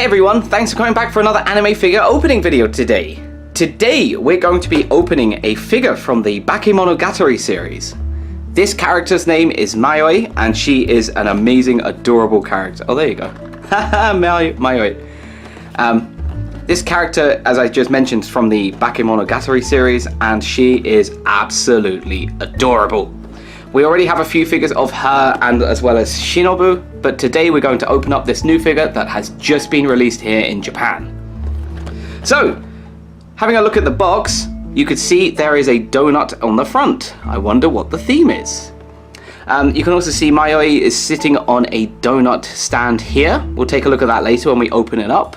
Hey everyone, thanks for coming back for another anime figure opening video today. Today we're going to be opening a figure from the Monogatari series. This character's name is Mayoi, and she is an amazing, adorable character. Oh, there you go. Haha, Mayoi. This character, as I just mentioned, is from the Monogatari series, and she is absolutely adorable. We already have a few figures of her and as well as Shinobu, but today we're going to open up this new figure that has just been released here in Japan. So, having a look at the box, you could see there is a donut on the front. I wonder what the theme is. You can also see Mayoi is sitting on a donut stand here. We'll take a look at that later when we open it up.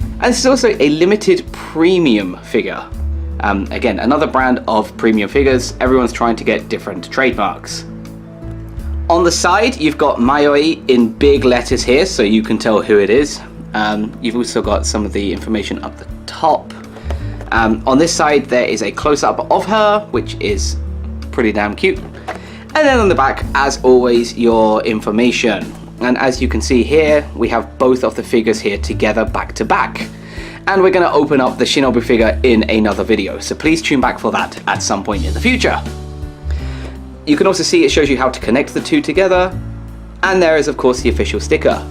And this is also a limited premium figure. Again, another brand of premium figures. Everyone's trying to get different trademarks. On the side, you've got Mayoi in big letters here, so you can tell who it is. You've also got some of the information up the top. On this side, there is a close-up of her, which is pretty damn cute. And then on the back, as always, your information. And as you can see here, we have both of the figures here together back to back. And we're going to open up the Shinobu figure in another video, so please tune back for that at some point in the future. You can also see it shows you how to connect the two together, and there is of course the official sticker.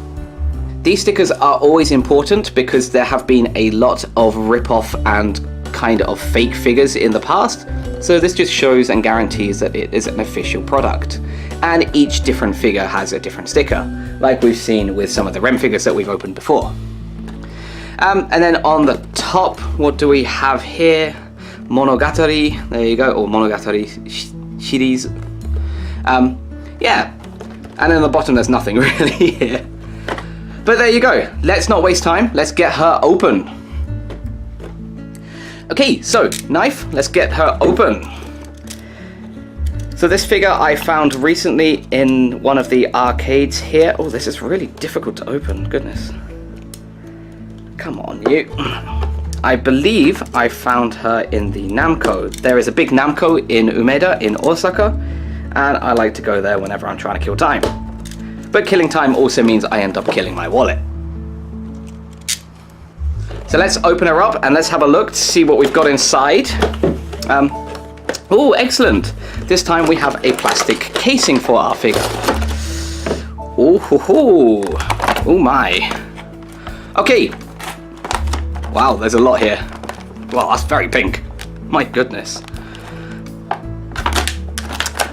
These stickers are always important because there have been a lot of rip-off and kind of fake figures in the past, so this just shows and guarantees that it is an official product. And each different figure has a different sticker, like we've seen with some of the Rem figures that we've opened before. And then on the top, what do we have here? Monogatari, there you go, or Monogatari series. Yeah, and then on the bottom there's nothing really here. But there you go, let's not waste time, let's get her open. Okay, so knife, let's get her open. So this figure I found recently in one of the arcades here. Oh, this is really difficult to open, goodness. Come on, you. I believe I found her in the Namco. There is a big Namco in Umeda in Osaka, and I like to go there whenever I'm trying to kill time. But killing time also means I end up killing my wallet. So let's open her up and let's have a look to see what we've got inside. Oh, excellent. This time we have a plastic casing for our figure. Oh, ho, ho. Oh my. Okay. Wow, there's a lot here. Wow, that's very pink. My goodness.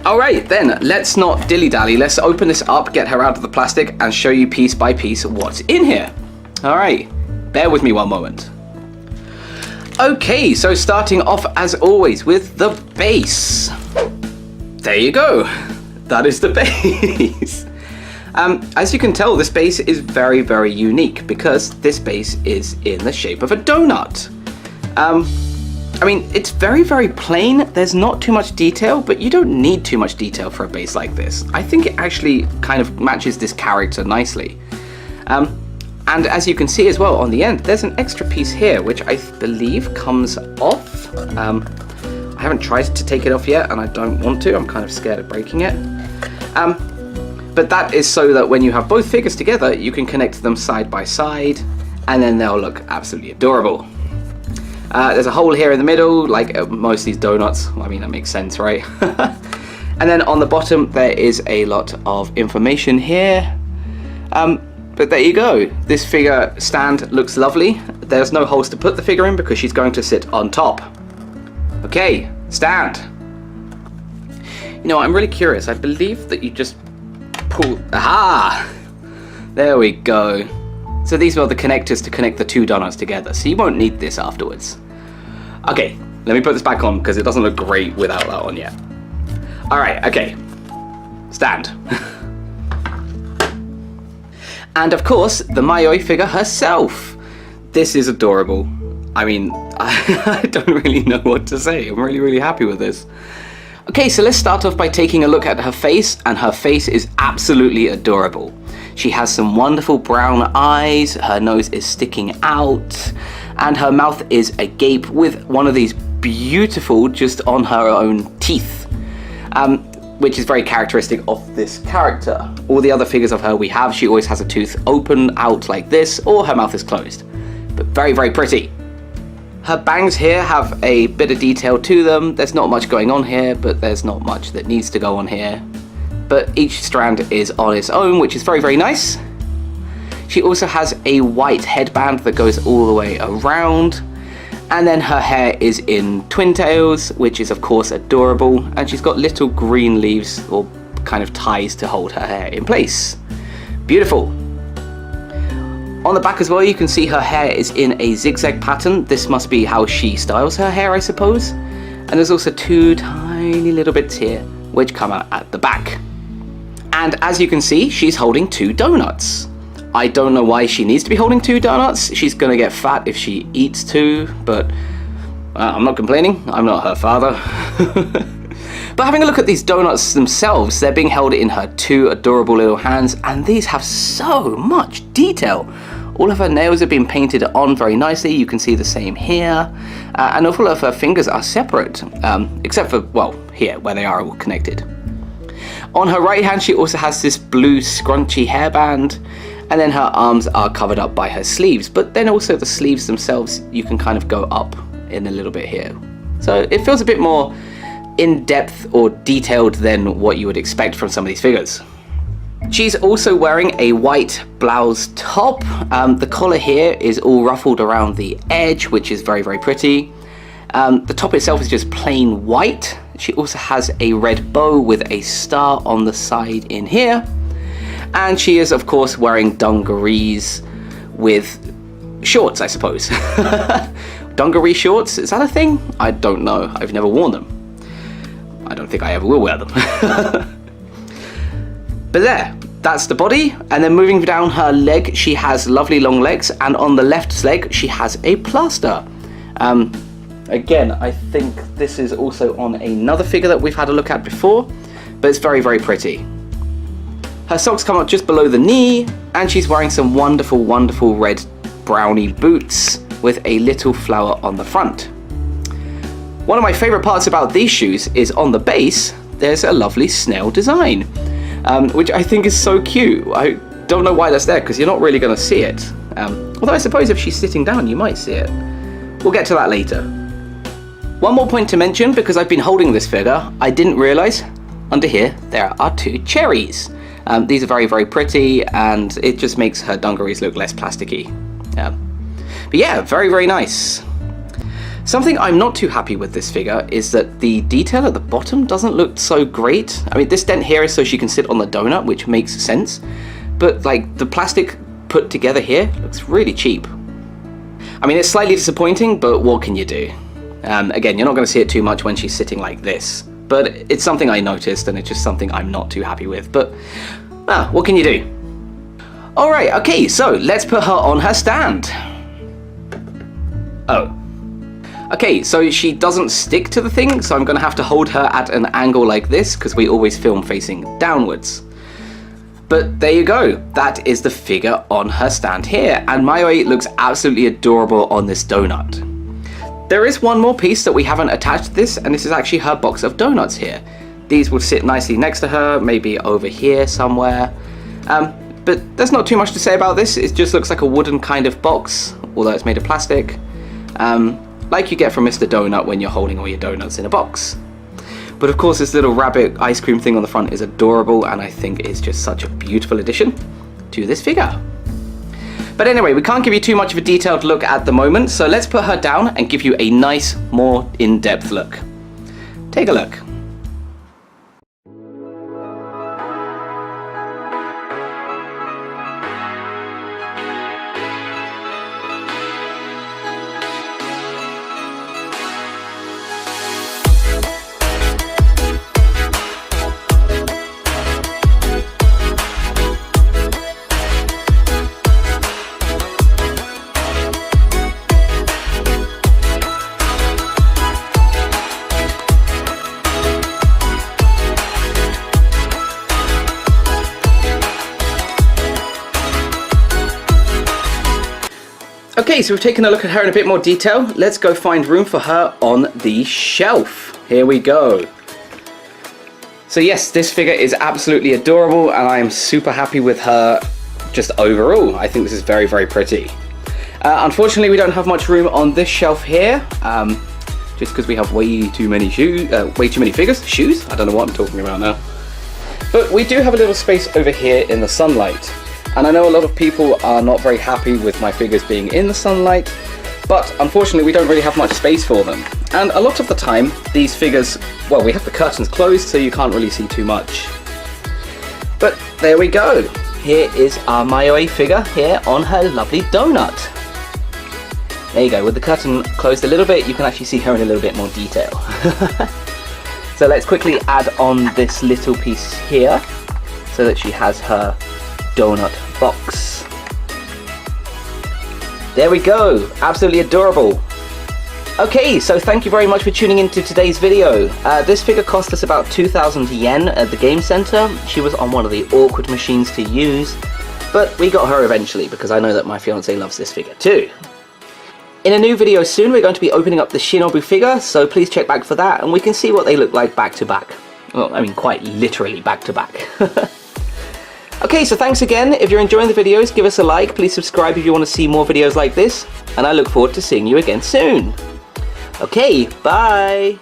Alright then, let's not dilly-dally. Let's open this up, get her out of the plastic, and show you piece by piece what's in here. Alright, bear with me one moment. Okay, so starting off as always with the base. There you go. That is the base. As you can tell, this base is very, very unique because this base is in the shape of a donut. I mean, it's very, very plain. There's not too much detail, but you don't need too much detail for a base like this. I think it actually kind of matches this character nicely. And as you can see as well on the end, there's an extra piece here, which I believe comes off. I haven't tried to take it off yet, and I don't want to. I'm kind of scared of breaking it. But that is so that when you have both figures together, you can connect them side by side, and then they'll look absolutely adorable. There's a hole here in the middle, like most of these donuts. Well, I mean, that makes sense, right? And then on the bottom, there is a lot of information here. But there you go. This figure stand looks lovely. There's no holes to put the figure in because she's going to sit on top. Okay, stand. You know, I'm really curious. I believe that you just pull. Aha! There we go. So these are the connectors to connect the two donuts together. So you won't need this afterwards. Okay, let me put this back on because it doesn't look great without that on yet. Alright, okay. Stand. And of course, the Mayoi figure herself. This is adorable. I mean, I don't really know what to say. I'm really, really happy with this. Okay, so let's start off by taking a look at her face, and her face is absolutely adorable. She has some wonderful brown eyes, her nose is sticking out, and her mouth is agape with one of these beautiful, just on her own teeth. which is very characteristic of this character. All the other figures of her we have, she always has a tooth open out like this, or her mouth is closed. But very, very pretty. Her bangs here have a bit of detail to them. There's not much going on here, but there's not much that needs to go on here. But each strand is on its own, which is very, very nice. She also has a white headband that goes all the way around. And then her hair is in twin tails, which is of course adorable. And she's got little green leaves or kind of ties to hold her hair in place. Beautiful. On the back as well, you can see her hair is in a zigzag pattern. This must be how she styles her hair, I suppose. And there's also two tiny little bits here, which come out at the back. And as you can see, she's holding 2 donuts. I don't know why she needs to be holding 2 donuts. She's gonna get fat if she eats 2, but I'm not complaining. I'm not her father. But having a look at these donuts themselves, they're being held in her 2 adorable little hands, and these have so much detail. All of her nails have been painted on very nicely. You can see the same here. And all of her fingers are separate, except for, well, here, where they are all connected. On her right hand, she also has this blue scrunchy hairband, and then her arms are covered up by her sleeves, but then also the sleeves themselves, you can kind of go up in a little bit here. So it feels a bit more in-depth or detailed than what you would expect from some of these figures. She's also wearing a white blouse top. The collar here is all ruffled around the edge, which is very, very pretty. The top itself is just plain white. She also has a red bow with a star on the side in here. And she is, of course, wearing dungarees with shorts, I suppose. Dungaree shorts, is that a thing? I don't know. I've never worn them. I don't think I ever will wear them. But there, that's the body. And then moving down her leg, she has lovely long legs. And on the left leg, she has a plaster. Again, I think this is also on another figure that we've had a look at before. But it's very, very pretty. Her socks come up just below the knee, and she's wearing some wonderful, wonderful red brownie boots with a little flower on the front. One of my favorite parts about these shoes is on the base, there's a lovely snail design, which I think is so cute. I don't know why that's there, because you're not really going to see it. Although I suppose if she's sitting down, you might see it. We'll get to that later. One more point to mention, because I've been holding this figure, I didn't realize under here there are 2 cherries. These are very, very pretty, and it just makes her dungarees look less plasticky. But yeah, very, very nice. Something I'm not too happy with this figure is that the detail at the bottom doesn't look so great. I mean, this dent here is so she can sit on the donut, which makes sense. But like the plastic put together here looks really cheap. I mean, it's slightly disappointing, but what can you do? Again, you're not going to see it too much when she's sitting like this. But it's something I noticed, and it's just something I'm not too happy with. But, what can you do? Alright, okay, so let's put her on her stand. Oh. Okay, so she doesn't stick to the thing, so I'm going to have to hold her at an angle like this, because we always film facing downwards. But there you go, that is the figure on her stand here, and Mayoi looks absolutely adorable on this donut. There is one more piece that we haven't attached to this, and this is actually her box of donuts here. These will sit nicely next to her, maybe over here somewhere. But there's not too much to say about this, it just looks like a wooden kind of box, although it's made of plastic. Like you get from Mr. Donut when you're holding all your donuts in a box. But of course this little rabbit ice cream thing on the front is adorable, and I think it's just such a beautiful addition to this figure. But anyway, we can't give you too much of a detailed look at the moment, so let's put her down and give you a nice, more in-depth look. Take a look. Okay, so we've taken a look at her in a bit more detail. Let's go find room for her on the shelf. Here we go. So yes, this figure is absolutely adorable, and I am super happy with her just overall. I think this is very, very pretty. Unfortunately, we don't have much room on this shelf here, just because we have way too many figures. Shoes? I don't know what I'm talking about now. But we do have a little space over here in the sunlight. And I know a lot of people are not very happy with my figures being in the sunlight, but unfortunately we don't really have much space for them. And a lot of the time, these figures, well, we have the curtains closed, so you can't really see too much. But there we go. Here is our Mayoi figure here on her lovely donut. There you go, with the curtain closed a little bit, you can actually see her in a little bit more detail. So let's quickly add on this little piece here, so that she has her donut box. There we go, absolutely adorable. Okay, so thank you very much for tuning into today's video. This figure cost us about 2,000 yen at the game center. She was on one of the awkward machines to use, but we got her eventually because I know that my fiance loves this figure too. In a new video soon, we're going to be opening up the Shinobu figure, so please check back for that and we can see what they look like back to back. Well, I mean quite literally back to back. Okay, so thanks again. If you're enjoying the videos, give us a like. Please subscribe if you want to see more videos like this. And I look forward to seeing you again soon. Okay, bye!